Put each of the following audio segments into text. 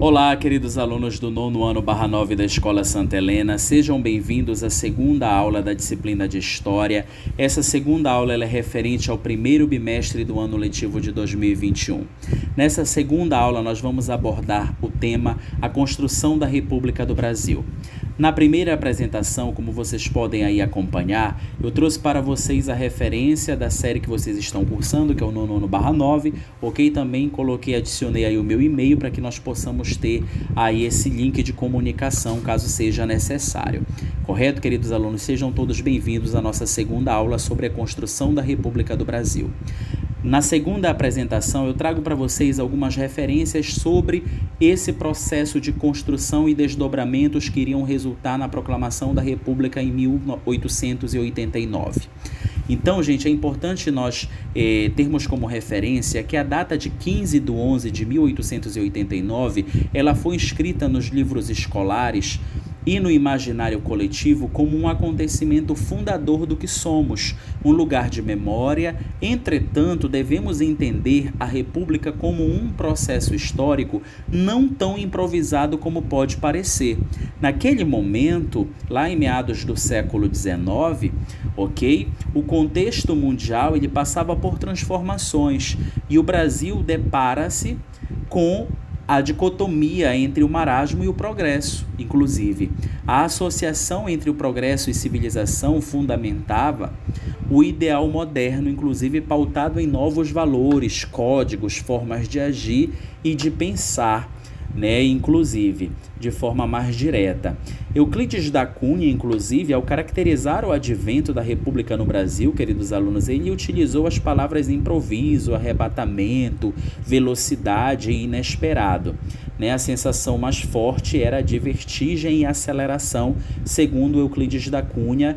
Olá, queridos alunos do nono ano /9 da Escola Santa Helena, sejam bem-vindos à segunda aula da disciplina de História. Essa segunda aula é referente ao primeiro bimestre do ano letivo de 2021. Nessa segunda aula, nós vamos abordar o tema A Construção da República do Brasil. Na primeira apresentação, como vocês podem aí acompanhar, eu trouxe para vocês a referência da série que vocês estão cursando, que é o nono ano /9, ok? Também adicionei aí o meu e-mail para que nós possamos ter aí esse link de comunicação, caso seja necessário. Correto, queridos alunos? Sejam todos bem-vindos à nossa segunda aula sobre a construção da República do Brasil. Na segunda apresentação, eu trago para vocês algumas referências sobre esse processo de construção e desdobramentos que iriam resultar na proclamação da República em 1889. Então, gente, é importante nós termos como referência que a data de 15/11/1889, ela foi inscrita nos livros escolares e no imaginário coletivo como um acontecimento fundador do que somos, um lugar de memória. Entretanto, devemos entender a República como um processo histórico não tão improvisado como pode parecer. Naquele momento, lá em meados do século XIX, ok? O contexto mundial ele passava por transformações e o Brasil depara-se com a dicotomia entre o marasmo e o progresso. Inclusive, a associação entre o progresso e civilização fundamentava o ideal moderno, inclusive pautado em novos valores, códigos, formas de agir e de pensar, inclusive de forma mais direta. Euclides da Cunha, inclusive, ao caracterizar o advento da República no Brasil, queridos alunos, ele utilizou as palavras improviso, arrebatamento, velocidade e inesperado. A sensação mais forte era a de vertigem e aceleração, segundo Euclides da Cunha,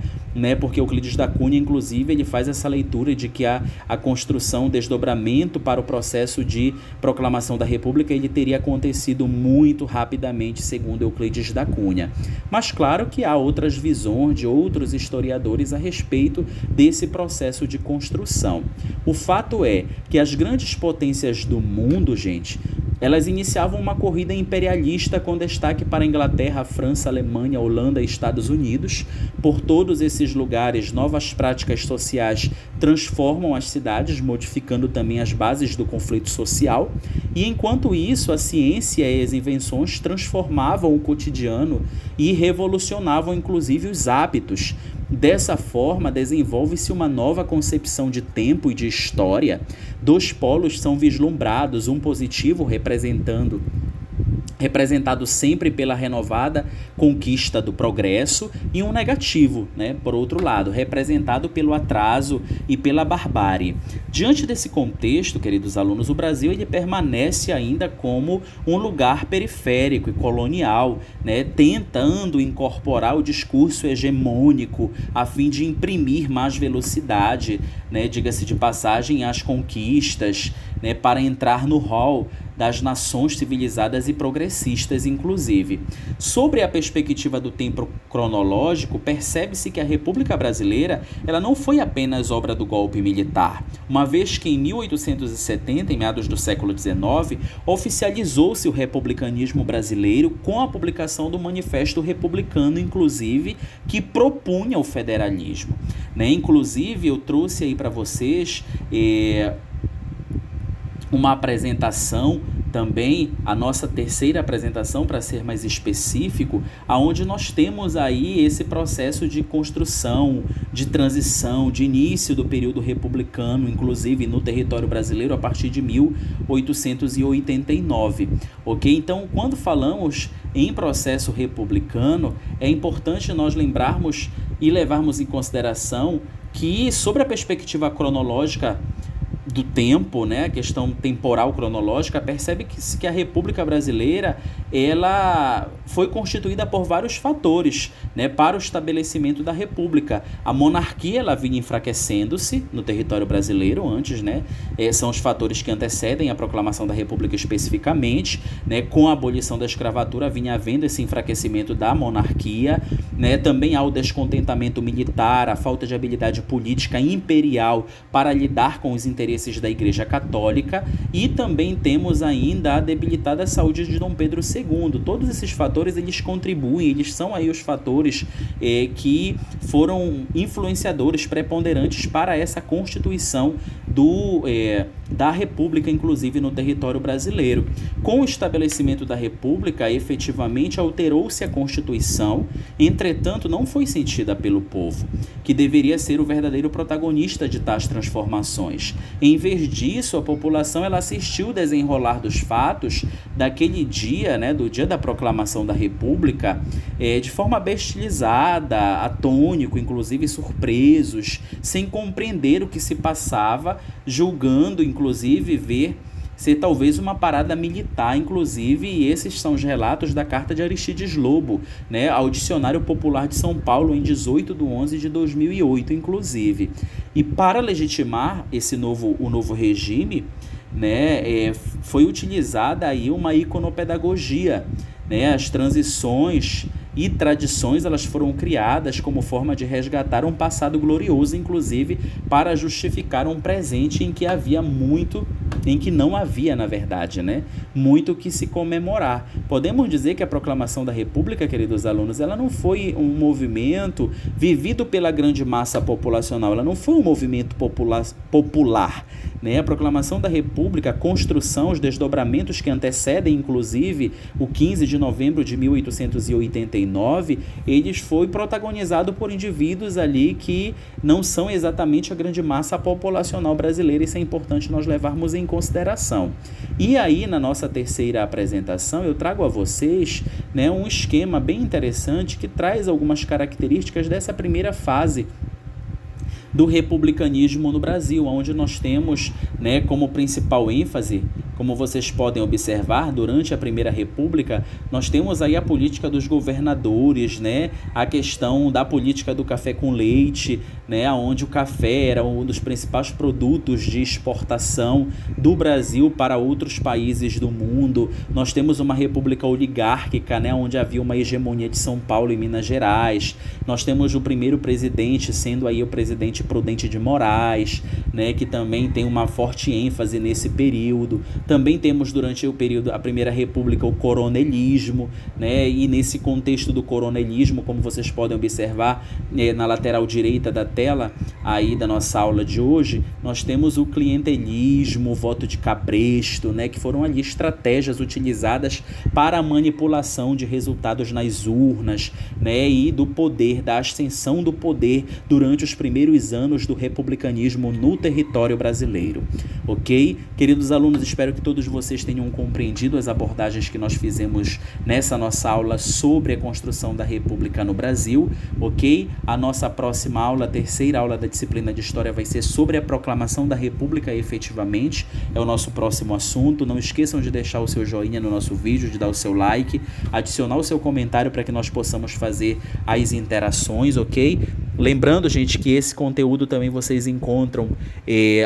porque Euclides da Cunha, inclusive, ele faz essa leitura de que a construção, o desdobramento para o processo de proclamação da República, ele teria acontecido muito rapidamente, segundo Euclides da Cunha. Mas claro que há outras visões de outros historiadores a respeito desse processo de construção. O fato é que as grandes potências do mundo, gente, elas iniciavam uma corrida imperialista com destaque para a Inglaterra, França, Alemanha, Holanda e Estados Unidos. Por todos esses lugares, novas práticas sociais transformam as cidades, modificando também as bases do conflito social. E enquanto isso, a ciência e as invenções transformavam o cotidiano e revolucionavam inclusive os hábitos. Dessa forma, desenvolve-se uma nova concepção de tempo e de história. Dois polos são vislumbrados, um positivo representado sempre pela renovada conquista do progresso, e um negativo, por outro lado, representado pelo atraso e pela barbárie. Diante desse contexto, queridos alunos, o Brasil ele permanece ainda como um lugar periférico e colonial, tentando incorporar o discurso hegemônico a fim de imprimir mais velocidade, diga-se de passagem, às conquistas, para entrar no hall das nações civilizadas e progressistas, inclusive. Sobre a perspectiva do tempo cronológico, percebe-se que a República Brasileira ela não foi apenas obra do golpe militar, uma vez que em 1870, em meados do século XIX, oficializou-se o republicanismo brasileiro com a publicação do Manifesto Republicano, inclusive, que propunha o federalismo. Inclusive, eu trouxe aí para vocês uma apresentação também, a nossa terceira apresentação, para ser mais específico, aonde nós temos aí esse processo de construção, de transição, de início do período republicano, inclusive no território brasileiro, a partir de 1889, ok? Então, quando falamos em processo republicano, é importante nós lembrarmos e levarmos em consideração que, sobre a perspectiva cronológica do tempo, a questão temporal cronológica, percebe que a República Brasileira ela foi constituída por vários fatores, para o estabelecimento da República. A monarquia ela vinha enfraquecendo-se no território brasileiro antes, são os fatores que antecedem a proclamação da República especificamente, com a abolição da escravatura vinha havendo esse enfraquecimento da monarquia, também há o descontentamento militar, a falta de habilidade política imperial para lidar com os interesses interesses da Igreja Católica, e também temos ainda a debilitada saúde de Dom Pedro II. Todos esses fatores, eles contribuem, eles são aí os fatores que foram influenciadores preponderantes para essa constituição da República, inclusive no território brasileiro. Com o estabelecimento da República, efetivamente alterou-se a Constituição, entretanto não foi sentida pelo povo, que deveria ser o verdadeiro protagonista de tais transformações. Em vez disso, a população ela assistiu o desenrolar dos fatos daquele dia, do dia da proclamação da República, de forma bestilizada, atônico, inclusive surpresos, sem compreender o que se passava, julgando, inclusive, ver ser talvez uma parada militar, inclusive, e esses são os relatos da carta de Aristides Lobo, ao Dicionário Popular de São Paulo, em 18/11/2008, inclusive. E para legitimar o novo regime, foi utilizada aí uma iconopedagogia, as transições e tradições elas foram criadas como forma de resgatar um passado glorioso, inclusive para justificar um presente em que não havia, na verdade, muito que se comemorar. Podemos dizer que a proclamação da República, queridos alunos, ela não foi um movimento vivido pela grande massa populacional, ela não foi um movimento popular. A proclamação da República, a construção, os desdobramentos que antecedem, inclusive, o 15 de novembro de 1889, eles foi protagonizado por indivíduos ali que não são exatamente a grande massa populacional brasileira. Isso é importante nós levarmos em consideração. E aí, na nossa terceira apresentação, eu trago a vocês um esquema bem interessante que traz algumas características dessa primeira fase do republicanismo no Brasil, onde nós temos como principal ênfase, como vocês podem observar, durante a Primeira República, nós temos aí a política dos governadores, a questão da política do café com leite, onde o café era um dos principais produtos de exportação do Brasil para outros países do mundo. Nós temos uma república oligárquica, onde havia uma hegemonia de São Paulo e Minas Gerais. Nós temos o primeiro presidente sendo aí o presidente Prudente de Moraes, que também tem uma forte ênfase nesse período. Também temos durante o período, a Primeira República, o coronelismo, e nesse contexto do coronelismo, como vocês podem observar na lateral direita da tela aí da nossa aula de hoje, nós temos o clientelismo, o voto de cabresto, que foram ali estratégias utilizadas para a manipulação de resultados nas urnas, e do poder, da ascensão do poder durante os primeiros anos do republicanismo no território brasileiro. Ok? Queridos alunos, espero que todos vocês tenham compreendido as abordagens que nós fizemos nessa nossa aula sobre a construção da República no Brasil, ok? A nossa próxima aula, a terceira aula da disciplina de História, vai ser sobre a proclamação da República efetivamente, é o nosso próximo assunto. Não esqueçam de deixar o seu joinha no nosso vídeo, de dar o seu like, adicionar o seu comentário para que nós possamos fazer as interações, ok? Lembrando, gente, que esse conteúdo também vocês encontram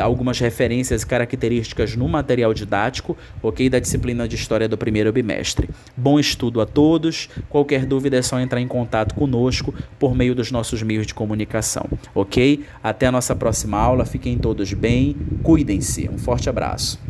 algumas referências e características no material didático, ok? Da disciplina de História do primeiro bimestre. Bom estudo a todos. Qualquer dúvida é só entrar em contato conosco por meio dos nossos meios de comunicação, ok? Até a nossa próxima aula. Fiquem todos bem. Cuidem-se. Um forte abraço.